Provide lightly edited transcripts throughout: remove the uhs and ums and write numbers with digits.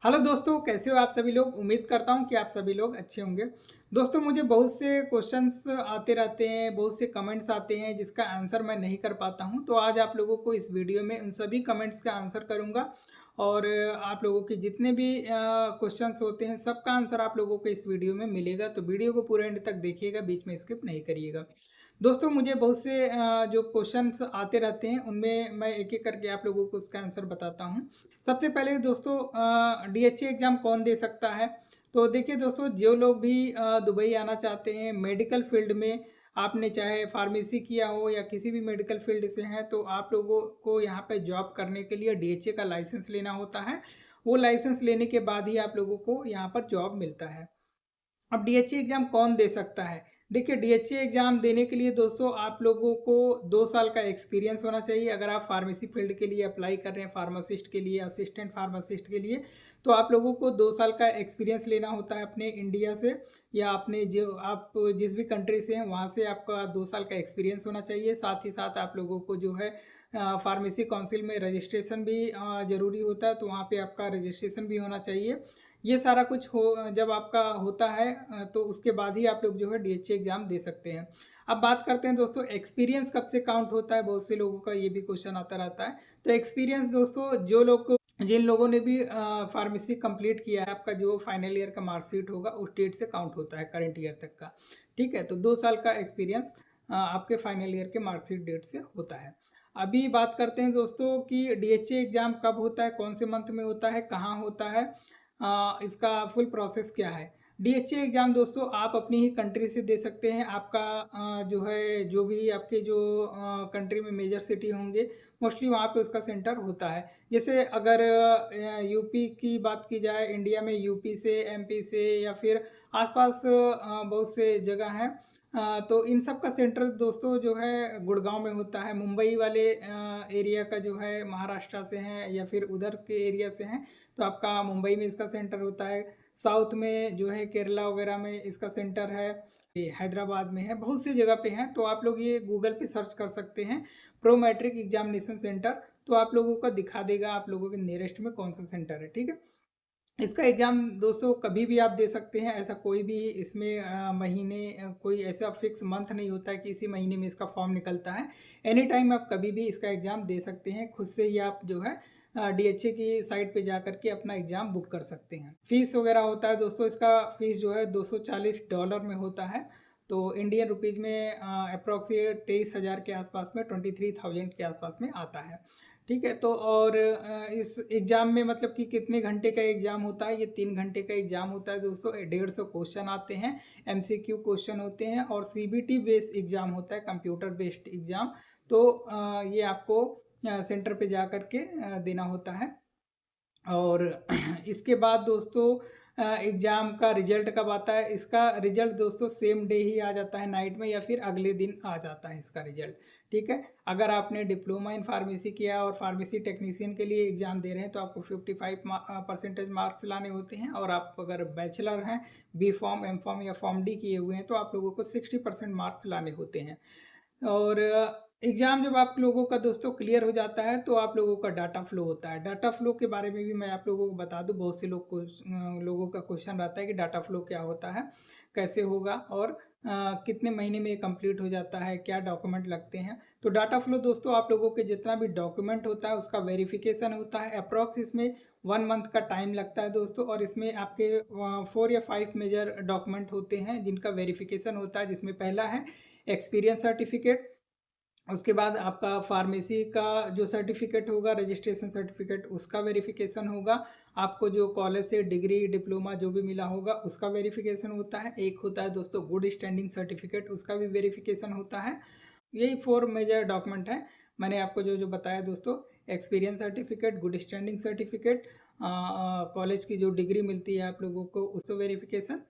Hello दोस्तों, कैसे हो आप सभी लोग। उम्मीद करता हूं कि आप सभी लोग अच्छे होंगे। दोस्तों, मुझे बहुत से क्वेश्चंस आते रहते हैं, बहुत से कमेंट्स आते हैं जिसका आंसर मैं नहीं कर पाता हूं। तो आज आप लोगों को इस वीडियो में उन सभी कमेंट्स का आंसर करूंगा और आप लोगों के जितने भी क्वेश्चंस होते हैं सबका आंसर आप लोगों को इस वीडियो में मिलेगा। तो वीडियो को पूरे एंड तक देखिएगा, बीच में स्किप नहीं करिएगा। दोस्तों, मुझे बहुत से जो क्वेश्चंस आते रहते हैं उनमें मैं एक एक करके आप लोगों को उसका आंसर बताता हूं। सबसे पहले दोस्तों, डीएचए एग्जाम कौन दे सकता है। तो देखिए दोस्तों, जो लोग भी दुबई आना चाहते हैं मेडिकल फील्ड में, आपने चाहे फार्मेसी किया हो या किसी भी मेडिकल फील्ड से हैं, तो आप लोगों को यहाँ पे जॉब करने के लिए डीएचए का लाइसेंस लेना होता है। वो लाइसेंस लेने के बाद ही आप लोगों को यहाँ पर जॉब मिलता है। अब डीएचए एग्जाम कौन दे सकता है। देखिए, डीएचए एग्जाम देने के लिए दोस्तों आप लोगों को 2 साल का एक्सपीरियंस होना चाहिए। अगर आप फार्मेसी फील्ड के लिए अप्लाई कर रहे हैं, फार्मासिस्ट के लिए, असिस्टेंट फार्मासिस्ट के लिए, तो आप लोगों को 2 साल का एक्सपीरियंस लेना होता है अपने इंडिया से, या अपने जो आप जिस भी कंट्री से हैं वहाँ से आपका 2 साल का एक्सपीरियंस होना चाहिए। साथ ही साथ आप लोगों को जो है फार्मेसी काउंसिल में रजिस्ट्रेशन भी ज़रूरी होता है, तो वहाँ पे आपका रजिस्ट्रेशन भी होना चाहिए। ये सारा कुछ हो जब आपका होता है तो उसके बाद ही आप लोग जो है डीएचए एग्जाम दे सकते हैं। अब बात करते हैं दोस्तों, एक्सपीरियंस कब से काउंट होता है। बहुत से लोगों का ये भी क्वेश्चन आता रहता है। तो एक्सपीरियंस दोस्तों, जिन लोगों ने भी फार्मेसी कंप्लीट किया है, आपका जो फाइनल ईयर का मार्कशीट होगा उस डेट से काउंट होता है, करंट ईयर तक का। ठीक है, तो 2 साल का एक्सपीरियंस आपके फाइनल ईयर के मार्कशीट डेट से होता है। अभी बात करते हैं दोस्तों कि डीएचए एग्जाम कब होता है, कौन से मंथ में होता है, कहाँ होता है, इसका फुल प्रोसेस क्या है। डीएचए एग्ज़ाम दोस्तों आप अपनी ही कंट्री से दे सकते हैं। आपका जो है, जो भी आपके जो कंट्री में मेजर सिटी होंगे, मोस्टली वहाँ पे उसका सेंटर होता है। जैसे अगर यूपी की बात की जाए, इंडिया में यूपी से, एमपी से, या फिर आसपास बहुत से जगह हैं। तो इन सब का सेंटर दोस्तों जो है गुड़गांव में होता है। मुंबई वाले एरिया का जो है महाराष्ट्र से हैं या फिर उधर के एरिया से हैं, तो आपका मुंबई में इसका सेंटर होता है। साउथ में जो है केरला वगैरह में इसका सेंटर है। ये हैदराबाद में है, बहुत सी जगह पे हैं। तो आप लोग ये गूगल पे सर्च कर सकते हैं, प्रो मैट्रिक एग्जामिनेशन सेंटर। तो आप लोगों को दिखा देगा आप लोगों के नियरेस्ट में कौन सा सेंटर है। ठीक है, इसका एग्ज़ाम दोस्तों कभी भी आप दे सकते हैं। ऐसा कोई भी इसमें महीने कोई ऐसा फिक्स मंथ नहीं होता है कि इसी महीने में इसका फॉर्म निकलता है। एनी टाइम आप कभी भी इसका एग्ज़ाम दे सकते हैं। खुद से ही आप जो है डीएचए की साइट पे जा कर के अपना एग्ज़ाम बुक कर सकते हैं। फ़ीस वगैरह होता है दोस्तों, इसका फ़ीस जो है $240 में होता है। तो इंडियन रुपीज़ में अप्रॉक्सीमेट 23,000 के आसपास में, 23,000 के आसपास में आता है। ठीक है, तो और इस एग्ज़ाम में मतलब कि कितने घंटे का एग्ज़ाम होता है। ये 3 घंटे का एग्ज़ाम होता है दोस्तों। 150 क्वेश्चन आते हैं, एमसीक्यू क्वेश्चन होते हैं, और सीबीटी बेस्ड एग्ज़ाम होता है, कंप्यूटर बेस्ड एग्ज़ाम। तो ये आपको सेंटर पे जा कर के देना होता है। और इसके बाद दोस्तों एग्ज़ाम का रिजल्ट कब आता है। इसका रिजल्ट दोस्तों सेम डे ही आ जाता है नाइट में, या फिर अगले दिन आ जाता है इसका रिजल्ट। ठीक है, अगर आपने डिप्लोमा इन फार्मेसी किया और फार्मेसी टेक्नीशियन के लिए एग्ज़ाम दे रहे हैं तो आपको 55% मार्क्स लाने होते हैं। और आप अगर बैचलर हैं, बी फॉर्म, एम फॉर्म या फॉर्म डी किए हुए हैं, तो आप लोगों को 60% मार्क्स लाने होते हैं। और एग्ज़ाम जब आप लोगों का दोस्तों क्लियर हो जाता है तो आप लोगों का डाटा फ्लो होता है। डाटा फ्लो के बारे में भी मैं आप लोगों को बता दूं। बहुत से लोगों का क्वेश्चन रहता है कि डाटा फ्लो क्या होता है, कैसे होगा, और कितने महीने में ये कंप्लीट हो जाता है, क्या डॉक्यूमेंट लगते हैं। तो डाटा फ्लो दोस्तों आप लोगों के जितना भी डॉक्यूमेंट होता है उसका वेरिफिकेशन होता है। अप्रॉक्स इसमें 1 मंथ का टाइम लगता है दोस्तों। और इसमें आपके 4 या 5 मेजर डॉक्यूमेंट होते हैं जिनका वेरिफिकेशन होता है, जिसमें पहला है एक्सपीरियंस सर्टिफिकेट। उसके बाद आपका फार्मेसी का जो सर्टिफिकेट होगा, रजिस्ट्रेशन सर्टिफिकेट, उसका वेरिफिकेशन होगा। आपको जो कॉलेज से डिग्री, डिप्लोमा जो भी मिला होगा उसका वेरिफिकेशन होता है। एक होता है दोस्तों गुड स्टैंडिंग सर्टिफिकेट, उसका भी वेरिफिकेशन होता है। यही 4 मेजर डॉक्यूमेंट है। मैंने आपको जो जो बताया दोस्तों, experience certificate, good standing certificate, college की जो डिग्री मिलती है आप लोगों को उसका वेरिफिकेशन,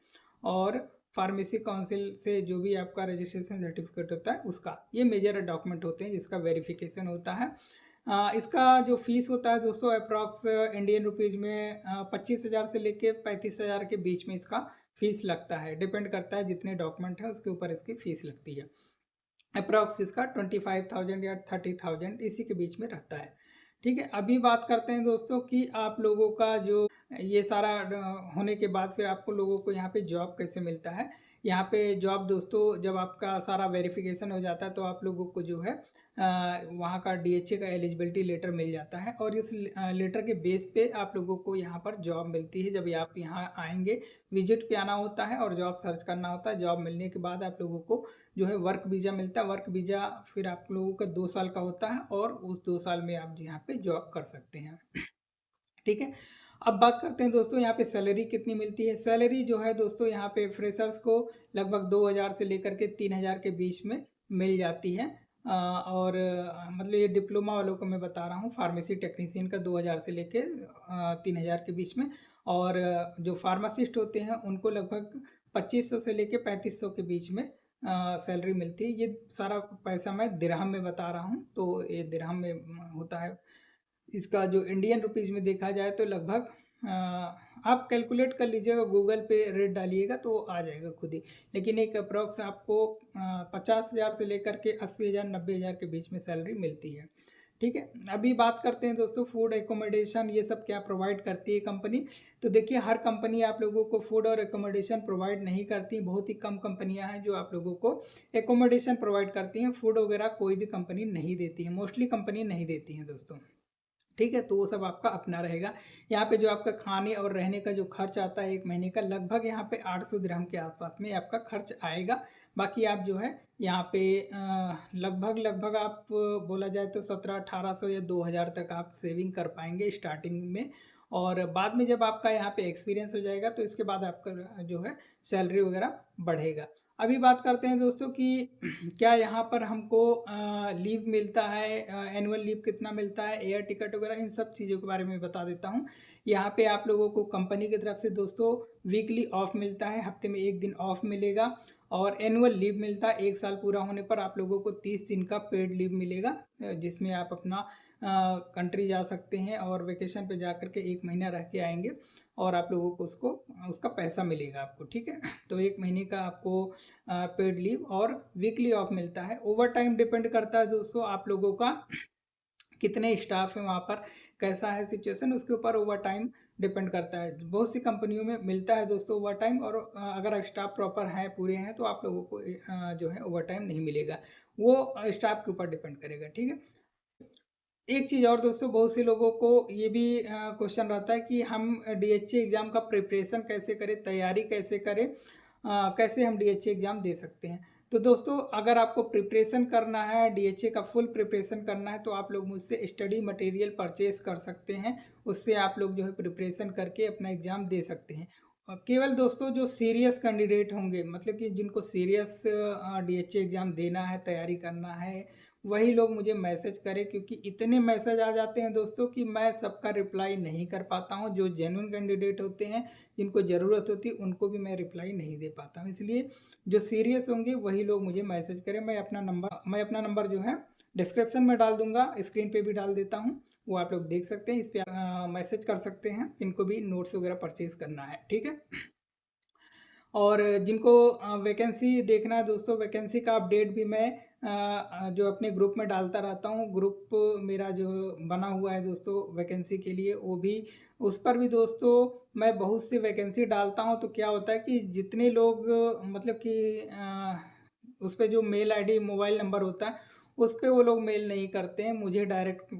और फार्मेसी काउंसिल से जो भी आपका रजिस्ट्रेशन सर्टिफिकेट होता है उसका, ये मेजर डॉक्यूमेंट होते हैं जिसका वेरिफिकेशन होता है। इसका जो फीस होता है दोस्तों अप्रॉक्स इंडियन रुपीज़ में 25,000 से लेके 35,000 के बीच में इसका फीस लगता है। डिपेंड करता है जितने डॉक्यूमेंट है उसके ऊपर इसकी फीस लगती है। अप्रॉक्स इसका 25,000 या 30,000 इसी के बीच में रहता है। ठीक है, अभी बात करते हैं दोस्तों कि आप लोगों का जो ये सारा होने के बाद फिर आपको लोगों को यहाँ पे जॉब कैसे मिलता है। यहाँ पे जॉब दोस्तों जब आपका सारा वेरिफिकेशन हो जाता है तो आप लोगों को जो है वहाँ का डीएचए का एलिजिबिलिटी लेटर मिल जाता है और इस लेटर के बेस पे आप लोगों को यहाँ पर जॉब मिलती है। जब आप यहाँ आएंगे, विजिट पे आना होता है और जॉब सर्च करना होता है। जॉब मिलने के बाद आप लोगों को जो है वर्क वीज़ा मिलता है। वर्क वीज़ा फिर आप लोगों का 2 साल का होता है और उस 2 साल में आप यहाँ पे जॉब कर सकते हैं। ठीक है, अब बात करते हैं दोस्तों यहाँ पे सैलरी कितनी मिलती है। सैलरी जो है दोस्तों यहाँ पे फ्रेशर्स को लगभग 2000 से लेकर के 3000 के बीच में मिल जाती है। और मतलब ये डिप्लोमा वालों को मैं बता रहा हूँ, फार्मेसी टेक्नीशियन का 2000 से लेके 3000 के बीच में। और जो फार्मासिस्ट होते हैं उनको लगभग 2500 से लेके 3500 के बीच में सैलरी मिलती है। ये सारा पैसा मैं दिरहम में बता रहा हूँ, तो ये दिरहम में होता है। इसका जो इंडियन रुपीज़ में देखा जाए तो लगभग आप कैलकुलेट कर लीजिएगा, गूगल पे रेट डालिएगा तो आ जाएगा खुद ही। लेकिन एक अप्रॉक्स आपको 50,000 से लेकर के 80,000 90,000 के बीच में सैलरी मिलती है। ठीक है, अभी बात करते हैं दोस्तों फूड एकोमोडेशन ये सब क्या प्रोवाइड करती है कंपनी। तो देखिए, हर कंपनी आप लोगों को फूड और एकोमोडेशन प्रोवाइड नहीं करती। बहुत ही कम कंपनियां हैं जो आप लोगों को एकोमोडेशन प्रोवाइड करती हैं। फूड वगैरह कोई भी कंपनी नहीं देती है, मोस्टली कंपनी नहीं देती हैं दोस्तों। ठीक है, तो वो सब आपका अपना रहेगा। यहाँ पे जो आपका खाने और रहने का जो खर्च आता है एक महीने का, लगभग यहाँ पे 800 दिरहम के आसपास में आपका खर्च आएगा। बाकी आप जो है यहाँ पे लगभग लगभग आप बोला जाए तो 1700-1800 या 2000 तक आप सेविंग कर पाएंगे स्टार्टिंग में। और बाद में जब आपका यहाँ पे एक्सपीरियंस हो जाएगा तो इसके बाद आपका जो है सैलरी वगैरह बढ़ेगा। अभी बात करते हैं दोस्तों कि क्या यहाँ पर हमको लीव मिलता है, एनुअल लीव कितना मिलता है, एयर टिकट वगैरह, इन सब चीज़ों के बारे में बता देता हूँ। यहाँ पे आप लोगों को कंपनी की तरफ से दोस्तों वीकली ऑफ मिलता है, हफ्ते में 1 दिन ऑफ मिलेगा। और एनुअल लीव मिलता है, 1 साल पूरा होने पर आप लोगों को 30 दिन का पेड लीव मिलेगा, जिसमें आप अपना कंट्री जा सकते हैं और वेकेशन पे जा करके 1 महीना रह के आएंगे और आप लोगों को उसका पैसा मिलेगा आपको। ठीक है, तो 1 महीने का आपको पेड लीव और वीकली ऑफ मिलता है। ओवर टाइम डिपेंड करता है दोस्तों आप लोगों का कितने स्टाफ हैं वहाँ पर, कैसा है सिचुएशन, उसके ऊपर ओवर टाइम डिपेंड करता है। बहुत सी कंपनियों में मिलता है दोस्तों ओवर टाइम, और अगर स्टाफ प्रॉपर है, पूरे हैं, तो आप लोगों को जो है ओवर टाइम नहीं मिलेगा। वो स्टाफ के ऊपर डिपेंड करेगा। ठीक है, एक चीज़ और दोस्तों, बहुत से लोगों को ये भी क्वेश्चन रहता है कि हम डीएचए एग्ज़ाम का प्रिपरेशन कैसे करें, तैयारी कैसे करें, कैसे हम डीएचए एग्ज़ाम दे सकते हैं। तो दोस्तों, अगर आपको प्रिपरेशन करना है, डीएचए का फुल प्रिपरेशन करना है, तो आप लोग मुझसे स्टडी मटेरियल परचेज कर सकते हैं। उससे आप लोग जो है प्रिपरेशन करके अपना एग्ज़ाम दे सकते हैं। केवल दोस्तों जो सीरियस कैंडिडेट होंगे, मतलब कि जिनको सीरियस डीएचए एग्ज़ाम देना है, तैयारी करना है, वही लोग मुझे मैसेज करें, क्योंकि इतने मैसेज आ जाते हैं दोस्तों कि मैं सबका रिप्लाई नहीं कर पाता हूं। जो जेन्युइन कैंडिडेट होते हैं, जिनको ज़रूरत होती है, उनको भी मैं रिप्लाई नहीं दे पाता हूं। इसलिए जो सीरियस होंगे वही लोग मुझे मैसेज करें। मैं अपना नंबर जो है डिस्क्रिप्शन में डाल दूंगा, स्क्रीन पे भी डाल देता हूँ, वो आप लोग देख सकते हैं। इस पर मैसेज कर सकते हैं, इनको भी नोट्स वगैरह परचेज करना है। ठीक है, और जिनको वैकेंसी देखना है दोस्तों, वैकेंसी का अपडेट भी मैं जो अपने ग्रुप में डालता रहता हूँ। ग्रुप मेरा जो बना हुआ है दोस्तों वैकेंसी के लिए, वो भी, उस पर भी दोस्तों मैं बहुत सी वैकेंसी डालता हूँ। तो क्या होता है कि जितने लोग मतलब कि उस पर जो मेल आईडी मोबाइल नंबर होता है, उस पर वो लोग मेल नहीं करते हैं, मुझे डायरेक्ट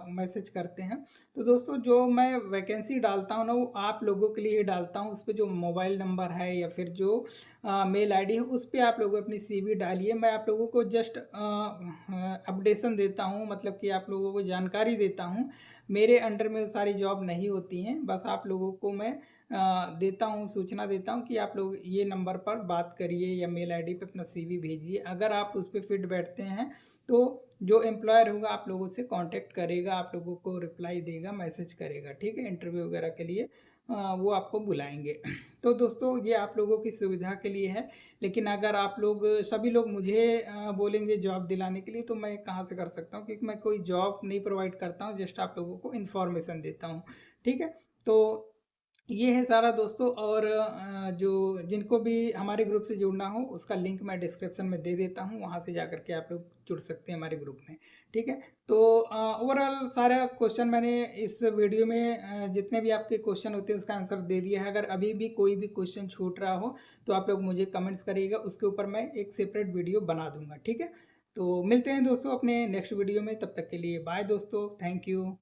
मैसेज करते हैं। तो दोस्तों, जो मैं वैकेंसी डालता हूँ ना, वो आप लोगों के लिए ही डालता हूँ। उस पर जो मोबाइल नंबर है या फिर जो मेल आईडी है, उस पर आप लोग अपनी सीवी डालिए। मैं आप लोगों को जस्ट अपडेशन देता हूँ, मतलब कि आप लोगों को जानकारी देता हूँ। मेरे अंडर में सारी जॉब नहीं होती हैं, बस आप लोगों को मैं देता हूँ, सूचना देता हूँ कि आप लोग ये नंबर पर बात करिए या मेल आईडी पे अपना सीवी भेजिए। अगर आप उस पर फिट बैठते हैं तो जो एम्प्लॉयर होगा आप लोगों से कांटेक्ट करेगा, आप लोगों को रिप्लाई देगा, मैसेज करेगा। ठीक है, इंटरव्यू वगैरह के लिए वो आपको बुलाएंगे। तो दोस्तों, ये आप लोगों की सुविधा के लिए है। लेकिन अगर आप लोग सभी लोग मुझे बोलेंगे जॉब दिलाने के लिए, तो मैं कहाँ से कर सकता हूँ, क्योंकि मैं कोई जॉब नहीं प्रोवाइड करता हूँ, जस्ट आप लोगों को इन्फॉर्मेशन देता हूँ। ठीक है, तो ये है सारा दोस्तों। और जो जिनको भी हमारे ग्रुप से जुड़ना हो उसका लिंक मैं डिस्क्रिप्शन में दे देता हूँ, वहाँ से जाकर के आप लोग जुड़ सकते हैं हमारे ग्रुप में। ठीक है, तो ओवरऑल सारा क्वेश्चन मैंने इस वीडियो में जितने भी आपके क्वेश्चन होते हैं उसका आंसर दे दिया है। अगर अभी भी कोई भी क्वेश्चन छूट रहा हो तो आप लोग मुझे कमेंट्स करिएगा, उसके ऊपर मैं एक सेपरेट वीडियो बना दूंगा। ठीक है, तो मिलते हैं दोस्तों अपने नेक्स्ट वीडियो में, तब तक के लिए बाय दोस्तों, थैंक यू।